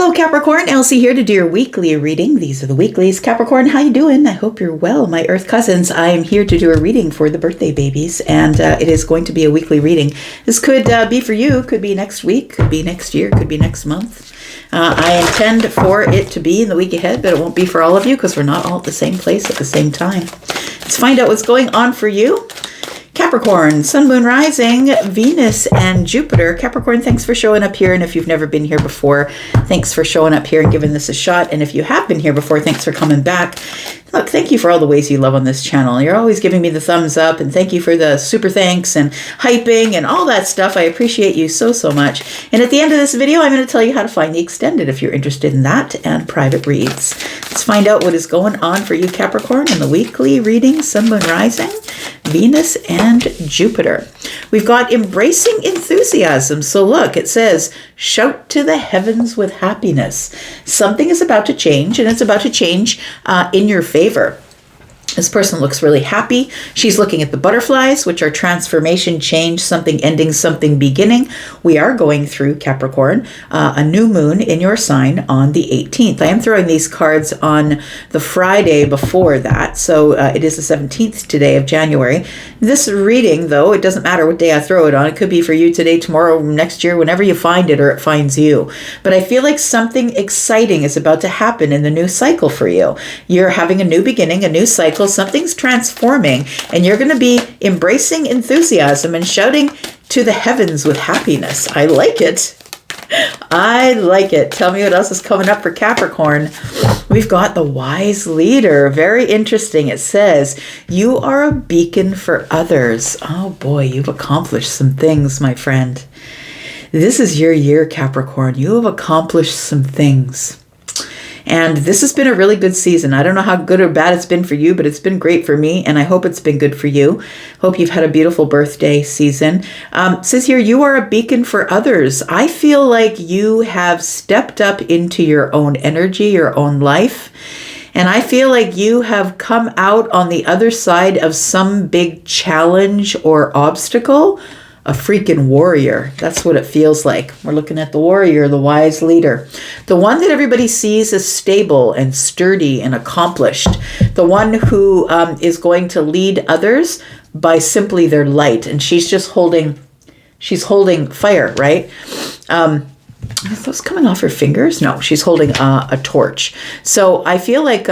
Hello Capricorn, Elsie here to do your weekly reading. These are the weeklies. Capricorn, how you doing? I hope you're well. My Earth cousins, I am here to do a reading for the birthday babies, and it is going to be a weekly reading. This could be for you, could be next week, could be next year, could be next month. I intend for it to be in the week ahead, but it won't be for all of you because we're not all at the same place at the same time. Let's find out what's going on for you. Capricorn, Sun, Moon, Rising, Venus, and Jupiter. Capricorn, thanks for showing up here. And if you've never been here before, thanks for showing up here and giving this a shot. And if you have been here before, thanks for coming back. Look, thank you for all the ways you love on this channel. You're always giving me the thumbs up, and thank you for the super thanks and hyping and all that stuff. I appreciate you so, so much. And at the end of this video, I'm going to tell you how to find the extended if you're interested in that and private reads. Let's find out what is going on for you, Capricorn, in the weekly reading, Sun, Moon, Rising, Venus, and Jupiter. We've got embracing enthusiasm. So look, it says, shout to the heavens with happiness. Something is about to change, and it's about to change in your favor. This person looks really happy. She's looking at the butterflies, which are transformation, change, something ending, something beginning. We are going through, Capricorn, a new moon in your sign on the 18th. I am throwing these cards on the Friday before that. So it is the 17th today of January. This reading, though, it doesn't matter what day I throw it on. It could be for you today, tomorrow, next year, whenever you find it or it finds you. But I feel like something exciting is about to happen in the new cycle for you. You're having a new beginning, a new cycle. Something's transforming, and you're going to be embracing enthusiasm and shouting to the heavens with happiness. I like it. I like it. Tell me what else is coming up for Capricorn. We've got the wise leader. Very interesting. It says, you are a beacon for others. Oh boy, you've accomplished some things, my friend. This is your year, Capricorn. You have accomplished some things. And this has been a really good season. I don't know how good or bad it's been for you, but it's been great for me, and I hope it's been good for you. Hope you've had a beautiful birthday season. It says here, you are a beacon for others. I feel like you have stepped up into your own energy, your own life. And I feel like you have come out on the other side of some big challenge or obstacle. A freaking warrior. That's what it feels like. We're looking at the warrior, the wise leader. The one that everybody sees as stable and sturdy and accomplished. The one who is going to lead others by simply their light. And she's just holding fire, right? Are those coming off her fingers? No, she's holding a torch. So I feel like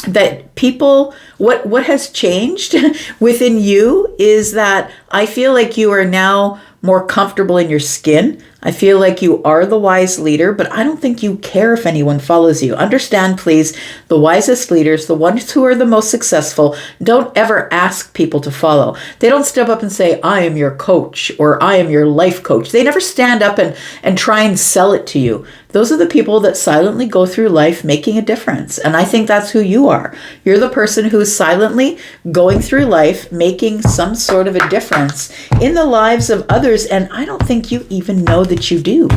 that people, what has changed within you is that I feel like you are now more comfortable in your skin. I feel like you are the wise leader, but I don't think you care if anyone follows you. Understand, please, the wisest leaders, the ones who are the most successful, don't ever ask people to follow. They don't step up and say, I am your coach, or I am your life coach. They never stand up and try and sell it to you. Those are the people that silently go through life making a difference. And I think that's who you are. You're the person who is silently going through life, making some sort of a difference in the lives of others. And I don't think you even know that you do.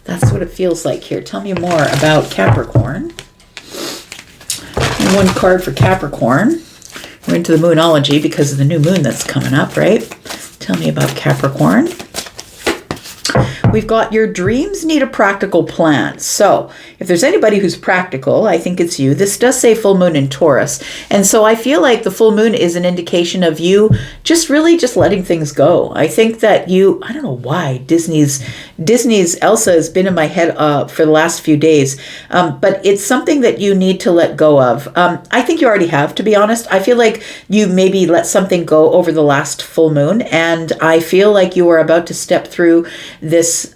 That's what it feels like here. Tell me more about Capricorn. One card for Capricorn. We're into the Moonology because of the new moon that's coming up, right? Tell me about Capricorn. We've got your dreams need a practical plan. So if there's anybody who's practical, I think it's you. This does say full moon in Taurus. And so I feel like the full moon is an indication of you just really just letting things go. I think that you, I don't know why Disney's Elsa has been in my head for the last few days. But it's something that you need to let go of. I think you already have, to be honest. I feel like you maybe let something go over the last full moon. And I feel like you are about to step through this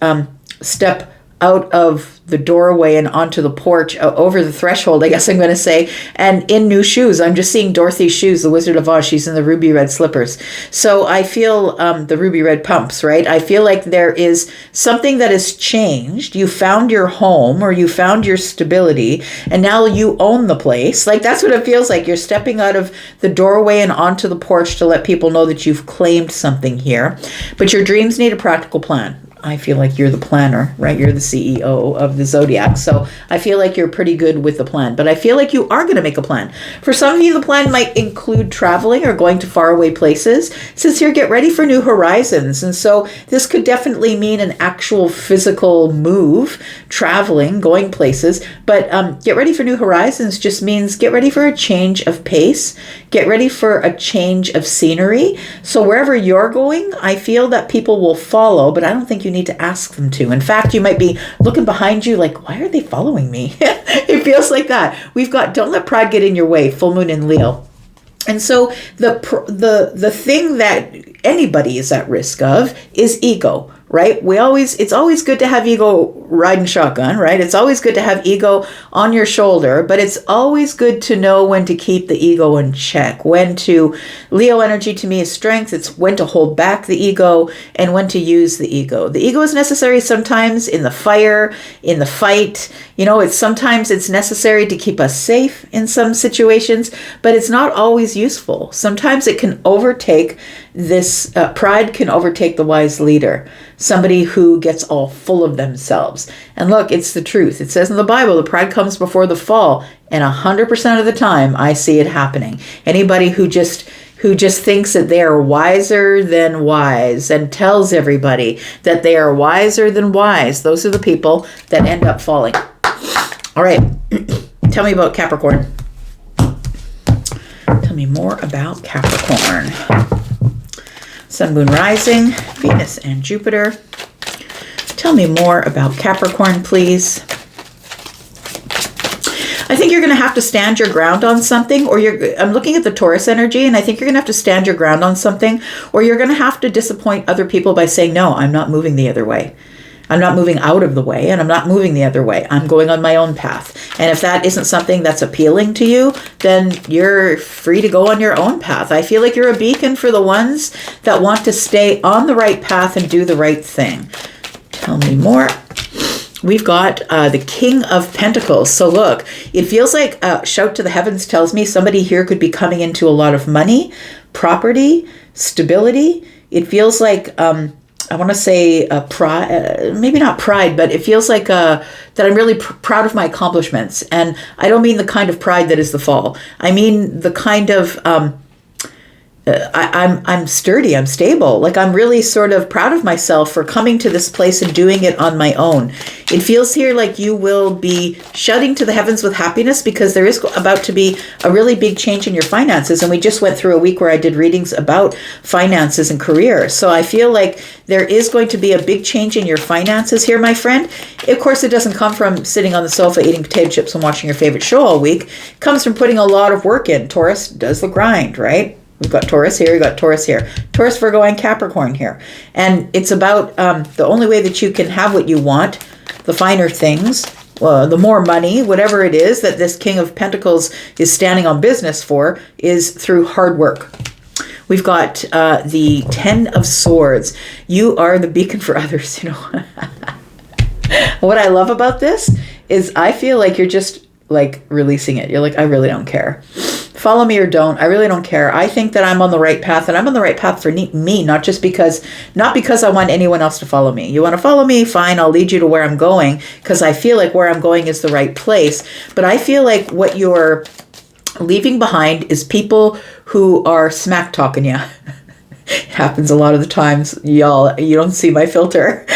step out of the doorway and onto the porch, over the threshold, I guess I'm going to say, and in new shoes. I'm just seeing Dorothy's shoes, the Wizard of Oz. She's in the ruby red slippers. So I feel the ruby red pumps, right? I feel like there is something that has changed. You found your home, or you found your stability, and now you own the place. Like, that's what it feels like. You're stepping out of the doorway and onto the porch to let people know that you've claimed something here. But your dreams need a practical plan. I feel like you're the planner, right? You're the CEO of the zodiac. So I feel like you're pretty good with the plan, but I feel like you are going to make a plan. For some of you, the plan might include traveling or going to faraway places. It says here, get ready for new horizons. And so this could definitely mean an actual physical move, traveling, going places. But get ready for new horizons just means get ready for a change of pace, get ready for a change of scenery. So wherever you're going, I feel that people will follow, but I don't think you need to ask them to. In fact, you might be looking behind you like, why are they following me? It feels like that. We've got don't let pride get in your way, full moon in Leo. And so the thing that anybody is at risk of is ego, right? It's always good to have ego riding shotgun, right? It's always good to have ego on your shoulder, but it's always good to know when to keep the ego in check, Leo energy to me is strength. It's when to hold back the ego and when to use the ego. The ego is necessary sometimes in the fire, in the fight. Sometimes it's necessary to keep us safe in some situations, but it's not always useful. Sometimes it can overtake this, pride can overtake the wise leader, somebody who gets all full of themselves. And look, it's the truth. It says in the Bible, the pride comes before the fall. And 100% of the time, I see it happening. Anybody who just thinks that they are wiser than wise and tells everybody that they are wiser than wise, those are the people that end up falling. All right, tell me about Capricorn. Tell me more about Capricorn. Sun, moon, rising, Venus, and Jupiter. Tell me more about Capricorn, please. I think you're going to have to stand your ground on something, I'm looking at the Taurus energy, and I think you're going to have to stand your ground on something, or you're going to have to disappoint other people by saying, no, I'm not moving the other way. I'm not moving out of the way, and I'm not moving the other way. I'm going on my own path. And if that isn't something that's appealing to you, then you're free to go on your own path. I feel like you're a beacon for the ones that want to stay on the right path and do the right thing. Tell me more. We've got the King of Pentacles. So look, it feels like shout to the heavens tells me somebody here could be coming into a lot of money, property, stability. It feels like I want to say pride, maybe not pride, but it feels like that I'm really proud of my accomplishments. And I don't mean the kind of pride that is the fall. I mean the kind of I'm sturdy, I'm stable. Like I'm really sort of proud of myself for coming to this place and doing it on my own. It feels here like you will be shouting to the heavens with happiness because there is about to be a really big change in your finances. And we just went through a week where I did readings about finances and career. So I feel like there is going to be a big change in your finances here, my friend. Of course, it doesn't come from sitting on the sofa eating potato chips and watching your favorite show all week. It comes from putting a lot of work in. Taurus does the grind, right? We've got Taurus here, we've got Taurus here. Taurus, Virgo, and Capricorn here. And it's about the only way that you can have what you want, the finer things, the more money, whatever it is that this King of Pentacles is standing on business for, is through hard work. We've got the 10 of Swords. You are the beacon for others, What I love about this is I feel like you're just like releasing it. You're like, I really don't care. Follow me or don't. I really don't care. I think that I'm on the right path, and I'm on the right path for me, not because I want anyone else to follow me. You want to follow me? Fine. I'll lead you to where I'm going because I feel like where I'm going is the right place. But I feel like what you're leaving behind is people who are smack talking you. It happens a lot of the times, y'all. You don't see my filter.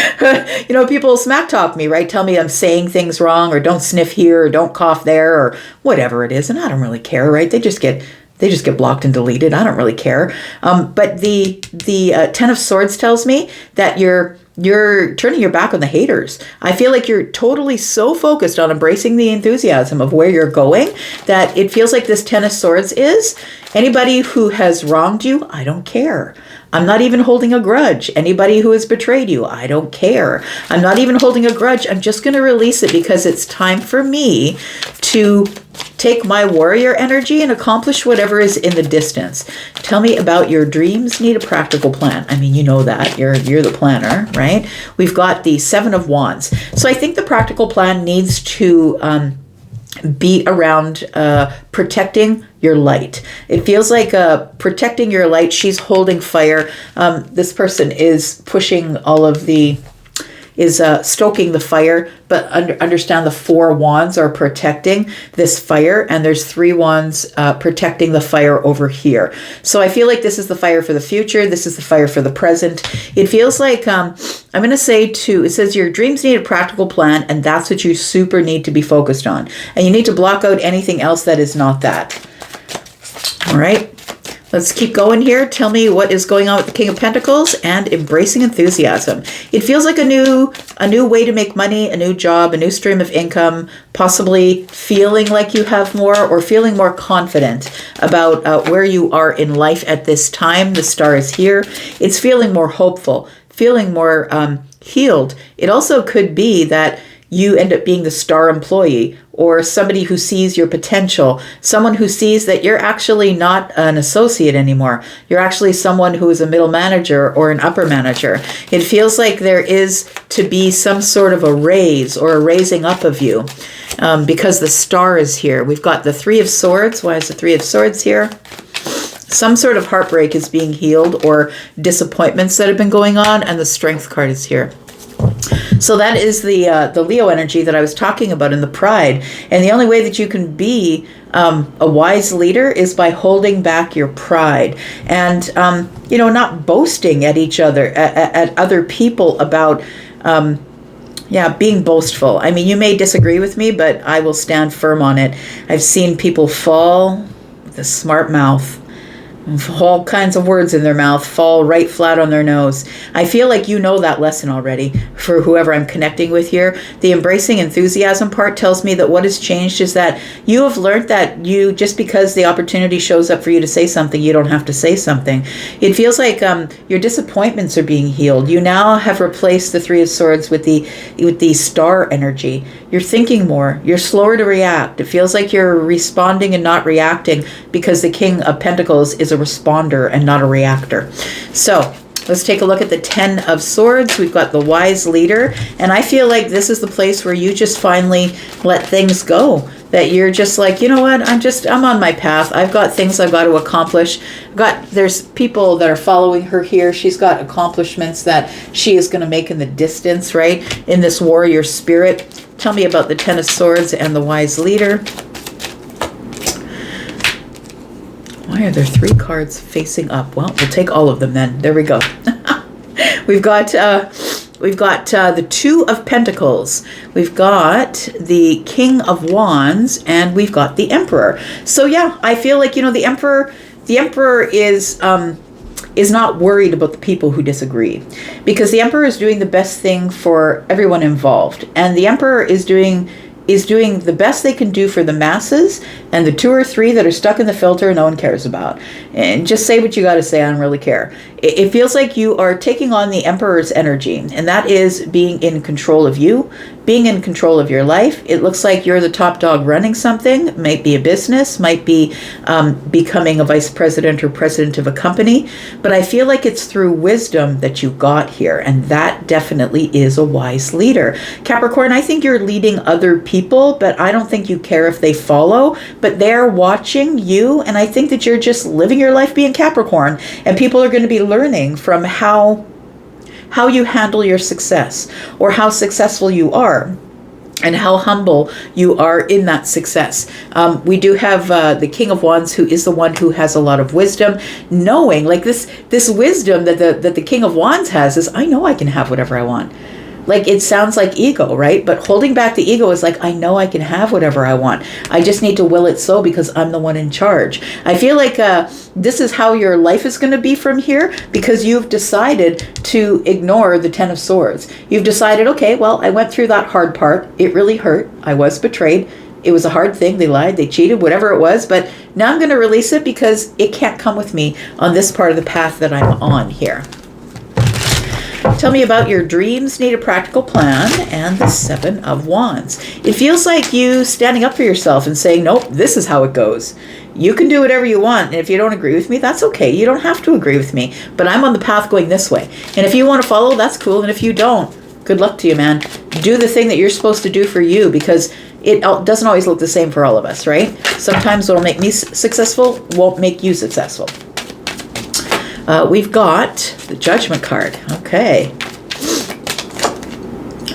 People smack talk me, right? Tell me I'm saying things wrong, or don't sniff here, or don't cough there, or whatever it is, and I don't really care, right? They just get blocked and deleted. I don't really care. But the 10 of Swords tells me that you're turning your back on the haters. I feel like you're totally so focused on embracing the enthusiasm of where you're going that it feels like this 10 of Swords is anybody who has wronged you, I don't care. I'm not even holding a grudge. Anybody who has betrayed you, I don't care. I'm not even holding a grudge. I'm just going to release it because it's time for me to take my warrior energy and accomplish whatever is in the distance. Tell me about your dreams. Need a practical plan. I mean, you know that. You're the planner, right? We've got the 7 of Wands. So I think the practical plan needs to be around protecting your light. It feels like protecting your light. She's holding fire. This person is pushing all of the stoking the fire, but understand the 4 wands are protecting this fire, and there's 3 wands protecting the fire over here. So I feel like this is the fire for the future. This is the fire for the present. It feels like, I'm going to say too, it says your dreams need a practical plan, and that's what you super need to be focused on. And you need to block out anything else that is not that. All right. Let's keep going here. Tell me what is going on with the King of Pentacles and embracing enthusiasm. It feels like a new way to make money, a new job, a new stream of income, possibly feeling like you have more or feeling more confident about where you are in life at this time. The star is here. It's feeling more hopeful, feeling more healed. It also could be that you end up being the star employee or somebody who sees your potential, someone who sees that you're actually not an associate anymore. You're actually someone who is a middle manager or an upper manager. It feels like there is to be some sort of a raise or a raising up of you because the star is here. We've got the 3 of Swords. Why is the 3 of Swords here? Some sort of heartbreak is being healed or disappointments that have been going on, and the Strength card is here. So that is the Leo energy that I was talking about in the pride. And the only way that you can be a wise leader is by holding back your pride and, not boasting at each other, at other people about, being boastful. I mean, you may disagree with me, but I will stand firm on it. I've seen people fall with a smart mouth, all kinds of words in their mouth, fall right flat on their nose. I feel like you know that lesson already for whoever I'm connecting with here. The embracing enthusiasm part tells me that what has changed is that you have learned that you, just because the opportunity shows up for you to say something, you don't have to say something. It feels like your disappointments are being healed. You now have replaced the 3 of Swords with the star energy. You're thinking more. You're slower to react. It feels like you're responding and not reacting because the King of Pentacles is a responder and not a reactor. So let's take a look at the 10 of Swords. We've got the wise leader, and I feel like this is the place where you just finally let things go. That you're just like, you know what, I'm on my path. I've got things I've got to accomplish. There's people that are following her here. She's got accomplishments that she is going to make in the distance, right? In this warrior spirit. Tell me about the 10 of Swords and the wise leader. Why are there 3 cards facing up? Well, we'll take all of them then. There we go. We've got the 2 of Pentacles. We've got the King of Wands, and we've got the Emperor. So yeah, I feel like, the Emperor is not worried about the people who disagree, because the Emperor is doing the best thing for everyone involved, and the Emperor is doing the best they can do for the masses, and the 2 or 3 that are stuck in the filter no one cares about. And just say what you got to say, I don't really care. It feels like you are taking on the Emperor's energy, and that is being in control of you, being in control of your life. It looks like you're the top dog running something. It might be a business, might be becoming a vice president or president of a company, but I feel like it's through wisdom that you got here, and that definitely is a wise leader. Capricorn, I think you're leading other people, but I don't think you care if they follow, but they're watching you, and I think that you're just living your life being Capricorn, and people are going to be learning from how you handle your success, or how successful you are, and how humble you are in that success. We do have the King of Wands, who is the one who has a lot of wisdom, knowing like this wisdom that the King of Wands has is, I know I can have whatever I want. Like, it sounds like ego, right? But holding back the ego is like, I know I can have whatever I want. I just need to will it so because I'm the one in charge. I feel like this is how your life is going to be from here, because you've decided to ignore the 10 of Swords. You've decided, okay, well, I went through that hard part. It really hurt. I was betrayed. It was a hard thing. They lied, they cheated, whatever it was. But now I'm going to release it because it can't come with me on this part of the path that I'm on here. Tell me about your dreams need a practical plan, and the 7 of Wands. It feels like you standing up for yourself and saying, nope, this is how it goes. You can do whatever you want, and if you don't agree with me, that's okay. You don't have to agree with me, but I'm on the path going this way. And if you want to follow, that's cool, and if you don't, good luck to you, man. Do the thing that you're supposed to do for you, because it doesn't always look the same for all of us, right? Sometimes what'll make me successful won't make you successful. We've got the Judgment card. Okay.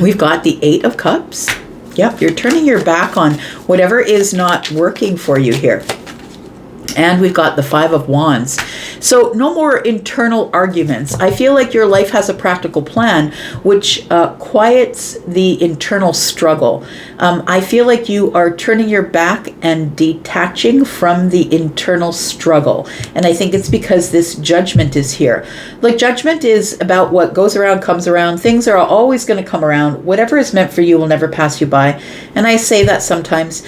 We've got the Eight of Cups. Yep, you're turning your back on whatever is not working for you here. And we've got the Five of Wands. So no more internal arguments. I feel like your life has a practical plan, which quiets the internal struggle. I feel like you are turning your back and detaching from the internal struggle. And I think it's because this Judgment is here. Like, Judgment is about what goes around comes around. Things are always going to come around. Whatever is meant for you will never pass you by. And I say that sometimes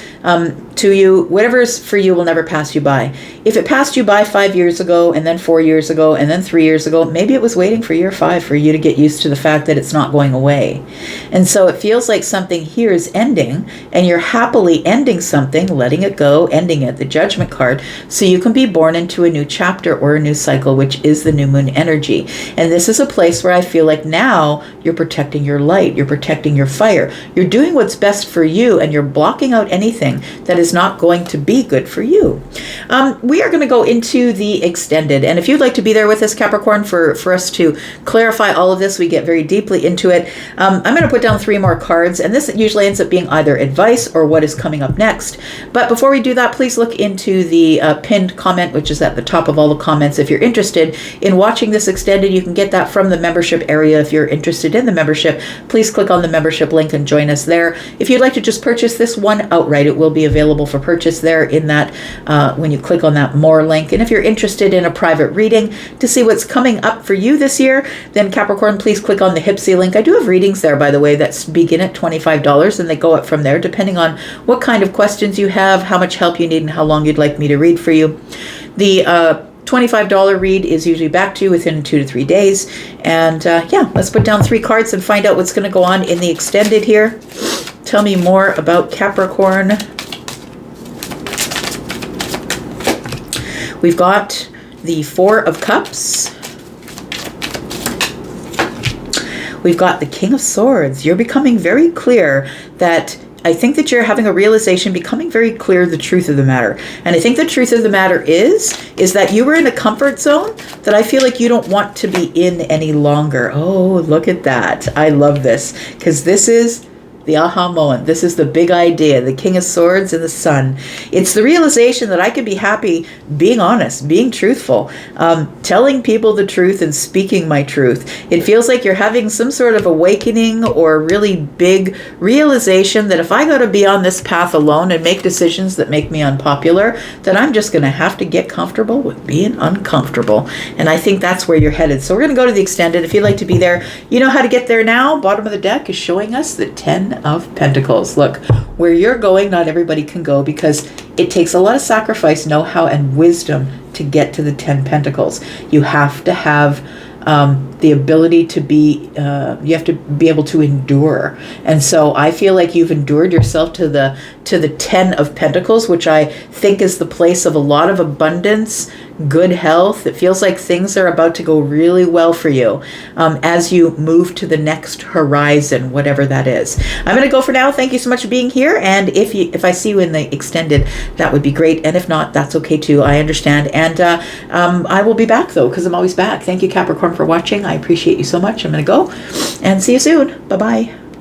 to you, whatever is for you will never pass you by. If it passed you by 5 years ago, and then 4 years ago, and then 3 years ago, maybe it was waiting for year 5 for you to get used to the fact that it's not going away. And so it feels like something here is ending, and you're happily ending something, letting it go, ending it, the Judgment card, so you can be born into a new chapter or a new cycle, which is the new moon energy. And this is a place where I feel like now you're protecting your light, you're protecting your fire, you're doing what's best for you, and you're blocking out anything that is not going to be good for you. We are going to go into the extended, and if you'd like to be there with us, Capricorn, for us to clarify all of this, we get very deeply into it. I'm going to put down 3 more cards, and this usually ends up being either advice or what is coming up next. But before we do that, please look into the pinned comment, which is at the top of all the comments. If you're interested in watching this extended, you can get that from the membership area. If you're interested in the membership, please click on the membership link and join us there. If you'd like to just purchase this one outright, it will be available for purchase there in that when you click on that more link. And if you're interested in a private reading to see what's coming up for you this year, then Capricorn, please click on the Hypsee link. I do have readings there, by the way, that begin at $25, and they go up from there depending on what kind of questions you have, how much help you need, and how long you'd like me to read for you. The $25 read is usually back to you within 2 to 3 days. And yeah, let's put down 3 cards and find out what's going to go on in the extended here. Tell me more about Capricorn. We've got the Four of Cups. We've got the King of Swords. You're becoming very clear that I think that you're having a realization, becoming very clear the truth of the matter. And I think the truth of the matter is that you were in a comfort zone that I feel like you don't want to be in any longer. Oh, look at that. I love this, because this is the aha moment. This is the big idea, the King of Swords and the Sun. It's the realization that I can be happy being honest, being truthful, telling people the truth and speaking my truth. It feels like you're having some sort of awakening or really big realization that if I got to be on this path alone and make decisions that make me unpopular, then I'm just going to have to get comfortable with being uncomfortable. And I think that's where you're headed. So we're going to go to the extended. If you'd like to be there, you know how to get there now. Bottom of the deck is showing us the 10 of Pentacles. Look, where you're going, not everybody can go, because it takes a lot of sacrifice, know-how, and wisdom to get to the 10 Pentacles. You have to have the ability to be, you have to be able to endure. And so I feel like you've endured yourself to the 10 of Pentacles, which I think is the place of a lot of abundance, good health. It feels like things are about to go really well for you as you move to the next horizon, whatever that is. I'm going to go for now. Thank you so much for being here. And if I see you in the extended, that would be great. And if not, that's okay too. I understand. And I will be back though, because I'm always back. Thank you, Capricorn, for watching. I appreciate you so much. I'm going to go and see you soon. Bye-bye.